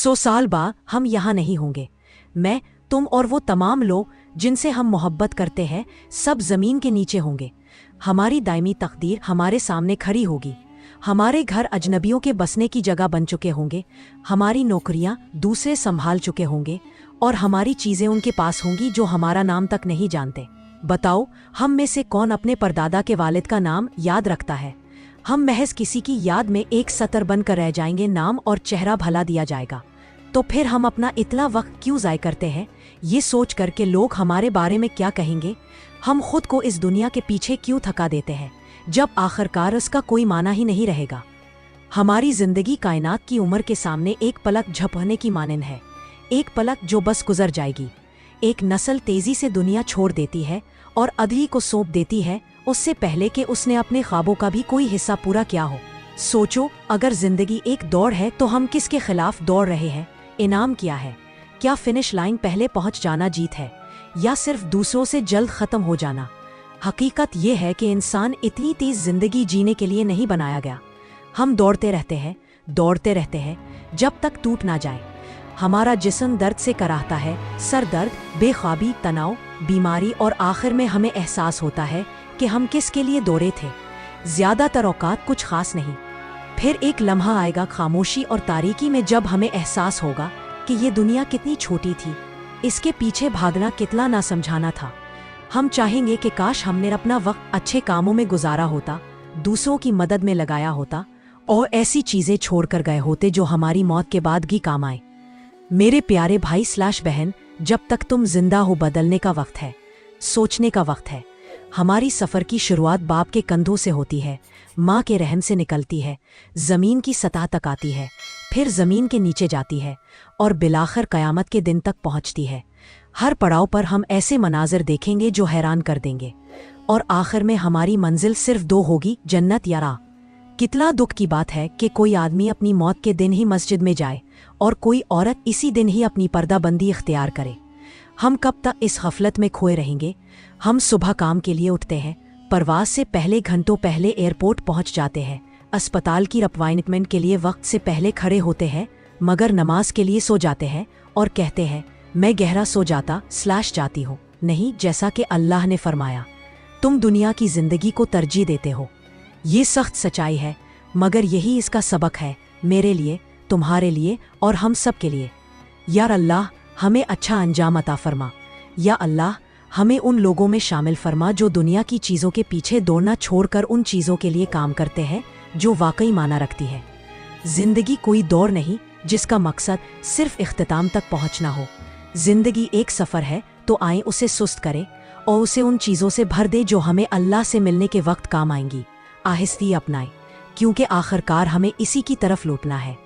100 साल बाद हम यहाँ नहीं होंगे। मैं, तुम और वो तमाम लोग जिनसे हम मोहब्बत करते हैं सब ज़मीन के नीचे होंगे। हमारी दायमी तकदीर हमारे सामने खड़ी होगी। हमारे घर अजनबियों के बसने की जगह बन चुके होंगे। हमारी नौकरियाँ दूसरे संभाल चुके होंगे और हमारी चीज़ें उनके पास होंगी जो हमारा नाम तक नहीं जानते। बताओ, हम में से कौन अपने परदादा के वालिद का नाम याद रखता है? हम महज किसी की याद में एक सतर बनकर रह जाएंगे, नाम और चेहरा भला दिया जाएगा। तो फिर हम अपना इतना वक्त क्यों ज़ाय करते हैं ये सोच कर के लोग हमारे बारे में क्या कहेंगे? हम खुद को इस दुनिया के पीछे क्यों थका देते हैं जब आखिरकार इसका कोई माना ही नहीं रहेगा? हमारी जिंदगी कायनात की उम्र के सामने एक पलक झपकने की मानंद है, एक पलक जो बस गुजर जाएगी। एक नस्ल तेजी से दुनिया छोड़ देती है और अधरी को सौंप देती है उससे पहले कि उसने अपने ख्वाबों का भी कोई हिस्सा पूरा किया हो। सोचो, अगर जिंदगी एक दौड़ है तो हम किसके खिलाफ दौड़ रहे हैं? इनाम क्या है? क्या फिनिश लाइन पहले पहुंच जाना जीत है या सिर्फ दूसरों से जल्द खत्म हो जाना? हकीकत यह है कि इंसान इतनी तेज जिंदगी जीने के लिए नहीं बनाया गया। हम दौड़ते रहते हैं जब तक टूट ना जाए। हमारा जिस्म दर्द से कराहता है, सर दर्द, बेख्वाबी, तनाव, बीमारी, और आखिर में हमें एहसास होता है कि हम किसके लिए दौड़े थे। ज्यादातर औकात कुछ खास नहीं। फिर एक लम्हा आएगा खामोशी और तारीकी में जब हमें एहसास होगा कि ये दुनिया कितनी छोटी थी, इसके पीछे भागना कितना ना समझाना था। हम चाहेंगे कि काश हमने अपना वक्त अच्छे कामों में गुजारा होता, दूसरों की मदद में लगाया होता और ऐसी चीजें छोड़कर गए होते जो हमारी मौत के बाद भी काम आए। मेरे प्यारे भाई/बहन, जब तक तुम जिंदा हो बदलने का वक्त है, सोचने का वक्त है। हमारी सफ़र की शुरुआत बाप के कंधों से होती है, माँ के रहम से निकलती है, ज़मीन की सतह तक आती है, फिर ज़मीन के नीचे जाती है और बिलाखिर क़यामत के दिन तक पहुँचती है। हर पड़ाव पर हम ऐसे मनाज़र देखेंगे जो हैरान कर देंगे और आखिर में हमारी मंजिल सिर्फ 2 होगी, जन्नत या राह। कितना दुख की बात है कि कोई आदमी अपनी मौत के दिन ही मस्जिद में जाए और कोई औरत इसी दिन ही अपनी पर्दाबंदी इख्तियार करे। हम कब तक इस गफलत में खोए रहेंगे? हम सुबह काम के लिए उठते हैं, परवाज से पहले घंटों पहले एयरपोर्ट पहुंच जाते हैं, अस्पताल की अपॉइंटमेंट के लिए वक्त से पहले खड़े होते हैं, मगर नमाज के लिए सो जाते हैं और कहते हैं मैं गहरा सो जाती हूँ। नहीं, जैसा कि अल्लाह ने फरमाया, तुम दुनिया की जिंदगी को तरजीह देते हो। ये सख्त सच्चाई है, मगर यही इसका सबक है, मेरे लिए, तुम्हारे लिए और हम सब के लिए। यार अल्लाह, हमें अच्छा अंजाम अता फरमा। या अल्लाह, हमें उन लोगों में शामिल फरमा जो दुनिया की चीज़ों के पीछे दौड़ना छोड़कर उन चीज़ों के लिए काम करते हैं जो वाकई माना रखती है। जिंदगी कोई दौड़ नहीं जिसका मकसद सिर्फ इख्तिताम तक पहुंचना हो। जिंदगी एक सफ़र है, तो आए उसे सुस्त करें और उसे उन चीज़ों से भर दे जो हमें अल्लाह से मिलने के वक्त काम आएंगी। आहिस्ती अपनाएं, क्योंकि आखिरकार हमें इसी की तरफ लौटना है।